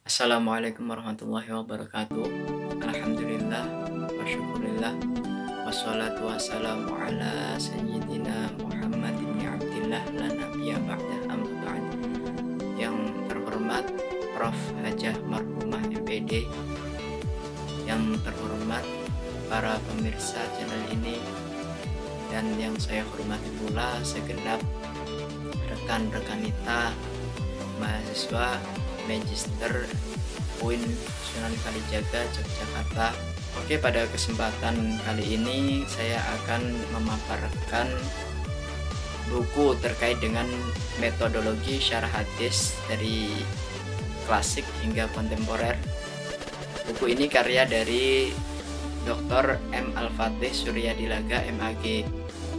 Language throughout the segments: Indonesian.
Assalamualaikum warahmatullahi wabarakatuh. Alhamdulillah wa syukurillah wassalatu wassalamu ala sayyidina Muhammad ibn Abdillah la nabiyya ba'dah amma ba'd. Yang terhormat Prof. Hajah Marhumah MPD, yang terhormat para pemirsa channel ini, dan yang saya hormati pula segenap rekan-rekan kita mahasiswa Magister UIN Sunan Kalijaga, Yogyakarta. Oke, pada kesempatan kali ini saya akan memaparkan buku terkait dengan metodologi syarah hadis dari klasik hingga kontemporer. Buku ini karya dari Dr. M. Al-Fatih Suryadilaga MAG.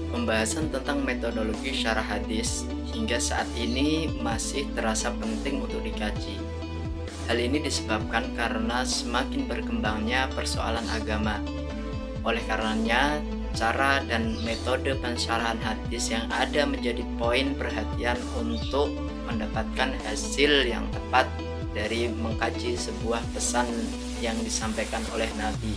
Pembahasan tentang metodologi syarah hadis hingga saat ini masih terasa penting untuk dikaji. Hal ini disebabkan karena semakin berkembangnya persoalan agama. Oleh karenanya, cara dan metode pensyarahan hadis yang ada menjadi poin perhatian untuk mendapatkan hasil yang tepat dari mengkaji sebuah pesan yang disampaikan oleh Nabi.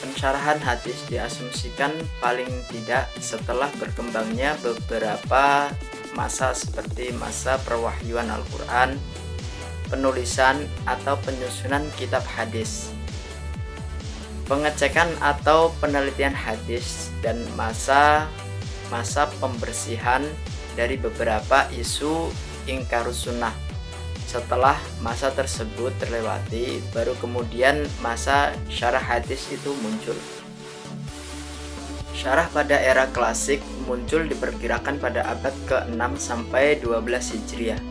Pensyarahan hadis diasumsikan paling tidak setelah berkembangnya beberapa masa seperti masa perwahyuan Al-Quran, penulisan atau penyusunan kitab hadis, pengecekan atau penelitian hadis, dan masa pembersihan dari beberapa isu ingkarus sunnah. Setelah masa tersebut terlewati, baru kemudian masa syarah hadis itu muncul. Syarah pada era klasik muncul diperkirakan pada abad ke-6 sampai 12 Hijriah.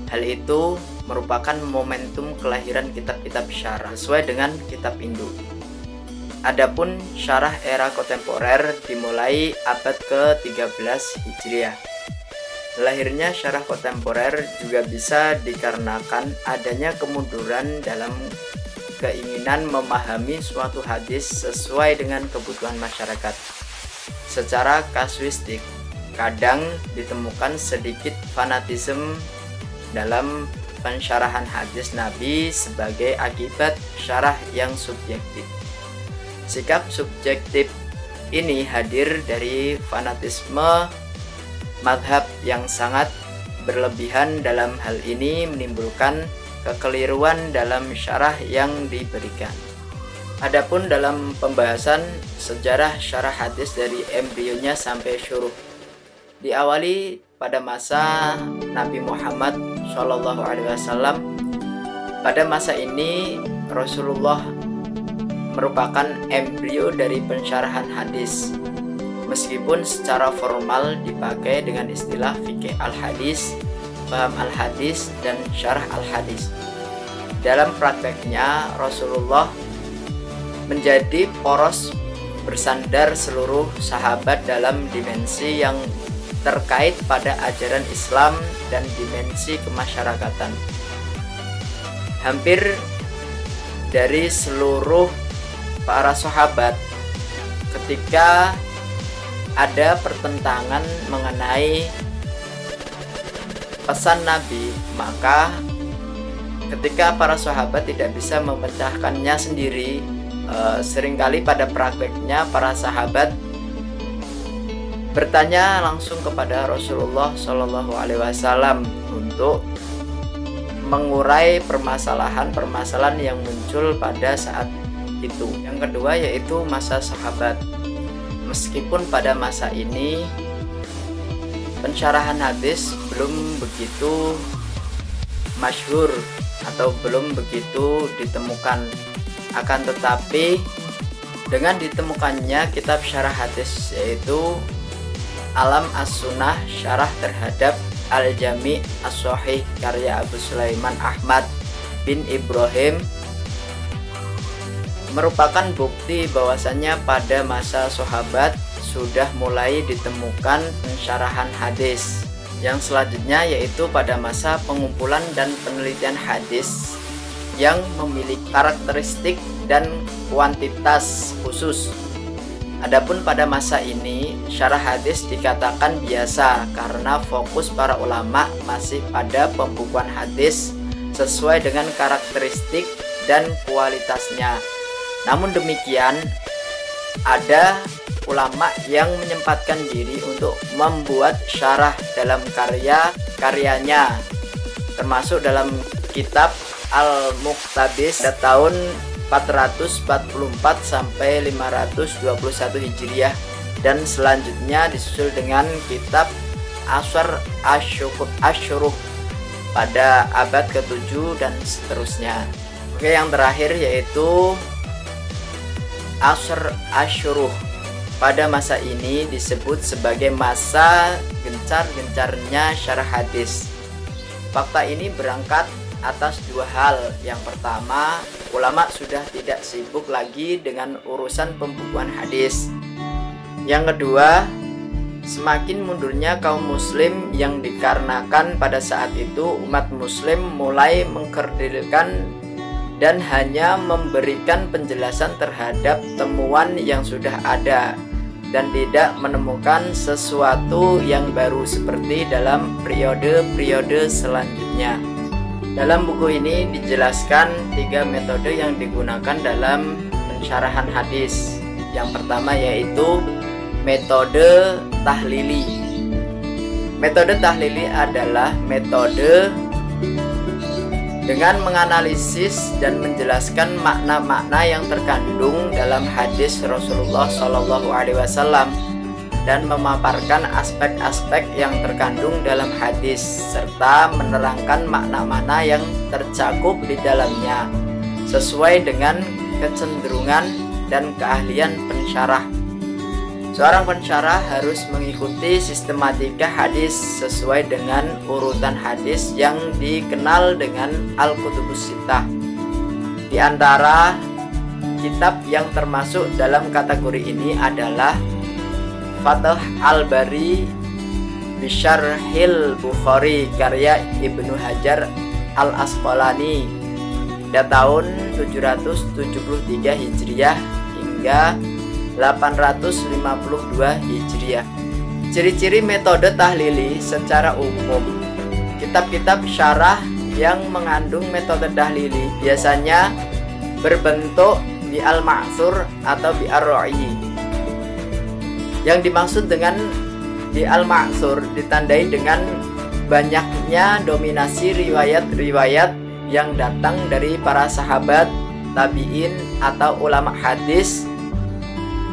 Hal itu merupakan momentum kelahiran kitab-kitab syarah sesuai dengan kitab induk. Adapun syarah era kontemporer dimulai abad ke-13 Hijriah. Lahirnya syarah kontemporer juga bisa dikarenakan adanya kemunduran dalam keinginan memahami suatu hadis sesuai dengan kebutuhan masyarakat. Secara kasuistik, kadang ditemukan sedikit fanatisme dalam pensyarahan hadis Nabi sebagai akibat syarah yang subjektif. Sikap subjektif ini hadir dari fanatisme madhab yang sangat berlebihan. Dalam hal ini menimbulkan kekeliruan dalam syarah yang diberikan. Adapun dalam pembahasan sejarah syarah hadis dari embrionya sampai syuruh, diawali pada masa Nabi Muhammad SAW. Pada masa ini Rasulullah merupakan embrio dari pensyarahan hadis. Meskipun secara formal dipakai dengan istilah fikih al-hadis, paham al-hadis, dan syarah al-hadis, dalam prakteknya Rasulullah menjadi poros bersandar seluruh sahabat dalam dimensi yang terkait pada ajaran Islam dan dimensi kemasyarakatan. Hampir dari seluruh para sahabat, ketika ada pertentangan mengenai pesan Nabi, maka ketika para sahabat tidak bisa memecahkannya sendiri, seringkali pada prakteknya para sahabat bertanya langsung kepada Rasulullah SAW untuk mengurai permasalahan-permasalahan yang muncul pada saat itu. Yang kedua yaitu masa sahabat. Meskipun pada masa ini pensyarahan hadis belum begitu masyhur atau belum begitu ditemukan, akan tetapi dengan ditemukannya kitab syarah hadis yaitu Alam As-Sunnah Syarah terhadap Al-Jami' As-Sahih karya Abu Sulaiman Ahmad bin Ibrahim, merupakan bukti bahwasannya pada masa sahabat sudah mulai ditemukan pensyarahan hadis. Yang selanjutnya yaitu pada masa pengumpulan dan penelitian hadis yang memiliki karakteristik dan kuantitas khusus. Adapun pada masa ini syarah hadis dikatakan biasa karena fokus para ulama masih pada pembukuan hadis sesuai dengan karakteristik dan kualitasnya. Namun demikian, ada ulama yang menyempatkan diri untuk membuat syarah dalam karya-karyanya, termasuk dalam kitab Al-Muqtabis pada tahun 444 sampai 521 Hijriah, dan selanjutnya disusul dengan kitab Asyuruh pada abad ke-7 dan seterusnya. Oke, yang terakhir yaitu Asyuruh. Pada masa ini disebut sebagai masa gencar-gencarnya syarah hadis. Fakta ini berangkat atas dua hal. Yang pertama, ulama sudah tidak sibuk lagi dengan urusan pembukuan hadis. Yang kedua, semakin mundurnya kaum muslim yang dikarenakan pada saat itu umat muslim mulai mengkerdilkan dan hanya memberikan penjelasan terhadap temuan yang sudah ada dan tidak menemukan sesuatu yang baru seperti dalam periode-periode selanjutnya. Dalam buku ini dijelaskan 3 metode yang digunakan dalam pensyarahan hadis. Yang pertama yaitu metode tahlili. Metode tahlili adalah metode dengan menganalisis dan menjelaskan makna-makna yang terkandung dalam hadis Rasulullah SAW dan memaparkan aspek-aspek yang terkandung dalam hadis serta menerangkan makna-makna yang tercakup di dalamnya sesuai dengan kecenderungan dan keahlian pensyarah. Seorang pensyarah harus mengikuti sistematika hadis sesuai dengan urutan hadis yang dikenal dengan Al-Kutubus Sittah. Di antara kitab yang termasuk dalam kategori ini adalah Fathul Al-Bari Bisyarhil Bukhari karya Ibnu Hajar Al-Asqalani pada tahun 773 Hijriah hingga 852 Hijriah. Ciri-ciri metode tahlili secara umum. Kitab-kitab syarah yang mengandung metode tahlili biasanya berbentuk bi al-ma'thur atau bi ar-ra'i. Yang dimaksud dengan di al-ma'thur ditandai dengan banyaknya dominasi riwayat-riwayat yang datang dari para sahabat, tabi'in atau ulama hadis.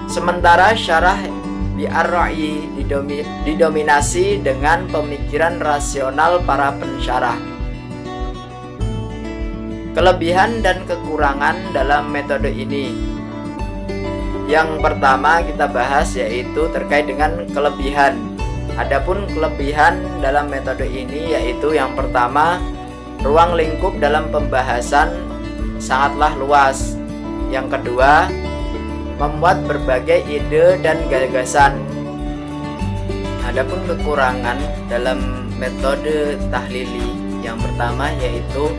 Sementara syarah bi ar-ra'i didominasi dengan pemikiran rasional para pensyarah. Kelebihan dan kekurangan dalam metode ini. Yang pertama kita bahas yaitu terkait dengan kelebihan. Adapun kelebihan dalam metode ini yaitu yang pertama, ruang lingkup dalam pembahasan sangatlah luas. Yang kedua, memuat berbagai ide dan gagasan. Adapun kekurangan dalam metode tahlili, yang pertama yaitu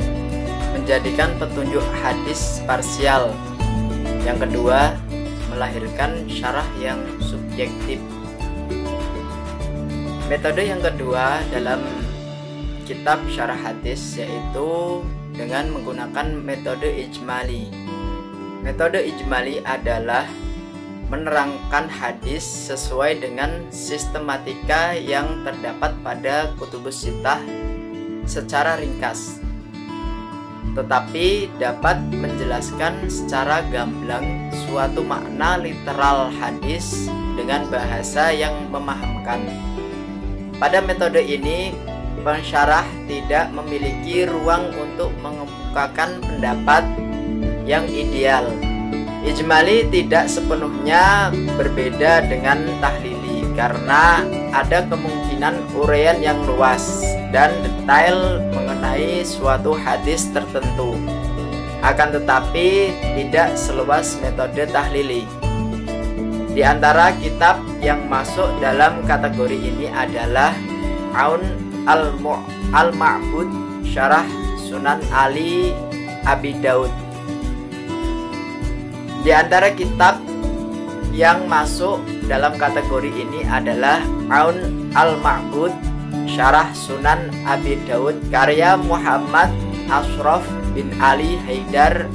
menjadikan petunjuk hadis parsial. Yang kedua, melahirkan syarah yang subjektif. Metode yang kedua dalam kitab syarah hadis yaitu dengan menggunakan metode ijmali. Metode ijmali adalah menerangkan hadis sesuai dengan sistematika yang terdapat pada Kutubus Sittah secara ringkas, tetapi dapat menjelaskan secara gamblang suatu makna literal hadis dengan bahasa yang memahamkan. Pada metode ini, pensyarah tidak memiliki ruang untuk mengemukakan pendapat yang ideal. Ijmali tidak sepenuhnya berbeda dengan tahlili karena ada kemungkinan uraian yang luas dan detail mengenai suatu hadis tertentu, akan tetapi tidak seluas metode tahlili. Di antara kitab yang masuk dalam kategori ini adalah Aun Al-Ma'bud Syarah Sunan Ali Abi Daud. Di antara kitab yang masuk dalam kategori ini adalah Aun Al-Ma'bud Syarah Sunan Abi Daud karya Muhammad Ashraf bin Ali Haidar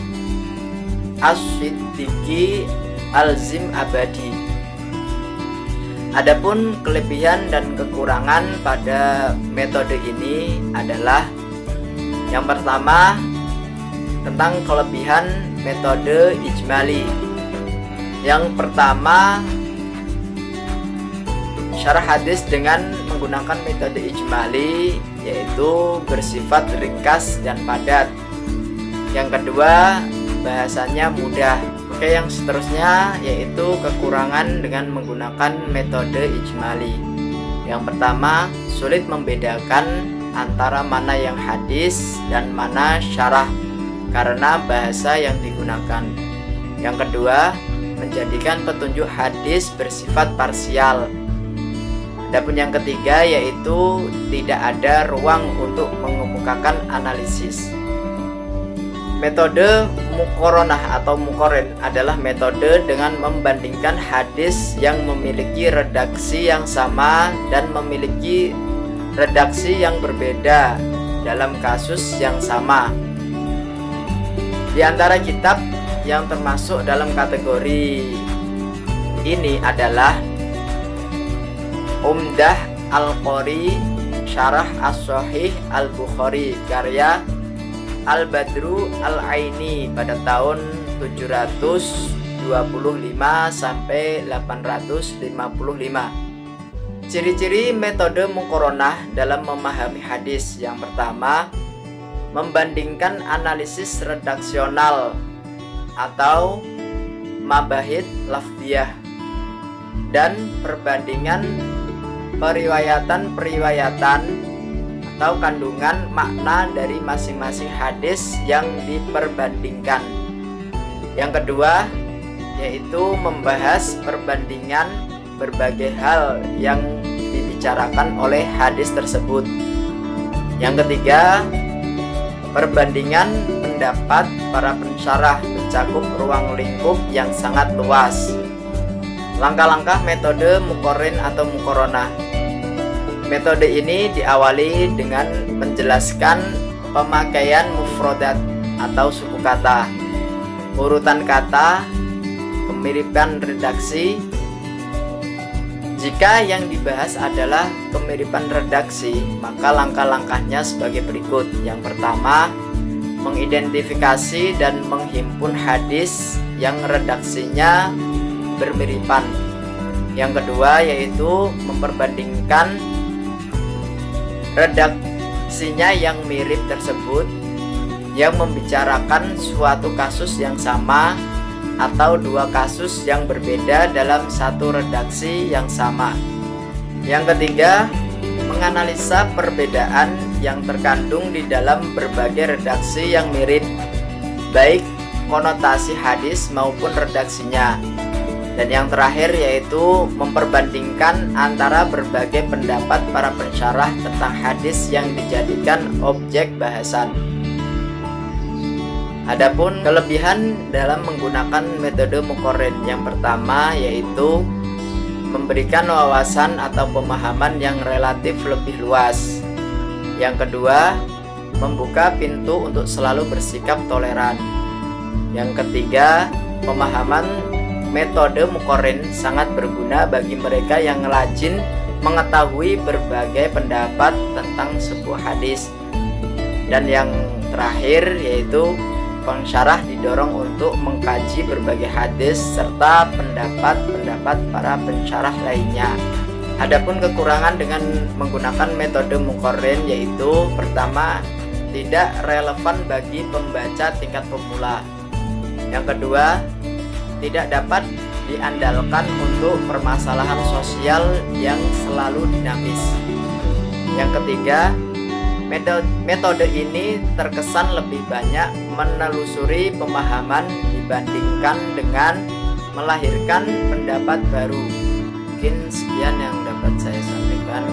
As-Siddiqi Al-Zim Abadi. Adapun kelebihan dan kekurangan pada metode ini adalah yang pertama tentang kelebihan metode ijmali. Yang pertama, syarah hadis dengan menggunakan metode ijmali yaitu bersifat ringkas dan padat. Yang kedua, bahasanya mudah. Oke, yang seterusnya yaitu kekurangan dengan menggunakan metode ijmali. Yang pertama, sulit membedakan antara mana yang hadis dan mana syarah karena bahasa yang digunakan. Yang kedua, menjadikan petunjuk hadis bersifat parsial. Adapun yang ketiga yaitu tidak ada ruang untuk mengemukakan analisis. Metode muqaranah atau muqarin adalah metode dengan membandingkan hadis yang memiliki redaksi yang sama dan memiliki redaksi yang berbeda dalam kasus yang sama. Di antara kitab yang termasuk dalam kategori ini adalah Umdah Al-Qori Syarah As-Sahih Al-Bukhari karya Al-Badru Al-Aini pada tahun 725 sampai 855. Ciri-ciri metode muqaranah dalam memahami hadis. Yang pertama, membandingkan analisis redaksional atau mabahith lafdiyah dan perbandingan periwayatan atau kandungan makna dari masing-masing hadis yang diperbandingkan. Yang kedua yaitu membahas perbandingan berbagai hal yang dibicarakan oleh hadis tersebut. Yang ketiga, perbandingan pendapat para pensyarah mencakup ruang lingkup yang sangat luas. Langkah-langkah metode muqarin atau muqaranah. Metode ini diawali dengan menjelaskan pemakaian mufradat atau suku kata, urutan kata, kemiripan redaksi. Jika yang dibahas adalah kemiripan redaksi, maka langkah-langkahnya sebagai berikut. Yang pertama, mengidentifikasi dan menghimpun hadis yang redaksinya bermiripan. Yang kedua yaitu memperbandingkan redaksinya yang mirip tersebut yang membicarakan suatu kasus yang sama atau dua kasus yang berbeda dalam satu redaksi yang sama. Yang ketiga, menganalisa perbedaan yang terkandung di dalam berbagai redaksi yang mirip, baik konotasi hadis maupun redaksinya. Dan yang terakhir yaitu memperbandingkan antara berbagai pendapat para pensyarah tentang hadis yang dijadikan objek bahasan. Adapun kelebihan dalam menggunakan metode muqarin, yang pertama yaitu memberikan wawasan atau pemahaman yang relatif lebih luas. Yang kedua, membuka pintu untuk selalu bersikap toleran. Yang ketiga, pemahaman metode muqarin sangat berguna bagi mereka yang rajin mengetahui berbagai pendapat tentang sebuah hadis. Dan yang terakhir yaitu pensyarah didorong untuk mengkaji berbagai hadis serta pendapat-pendapat para pensyarah lainnya. Adapun kekurangan dengan menggunakan metode muqarin yaitu pertama, tidak relevan bagi pembaca tingkat pemula. Yang kedua, tidak dapat diandalkan untuk permasalahan sosial yang selalu dinamis. Yang ketiga, metode ini terkesan lebih banyak menelusuri pemahaman dibandingkan dengan melahirkan pendapat baru. Mungkin sekian yang dapat saya sampaikan.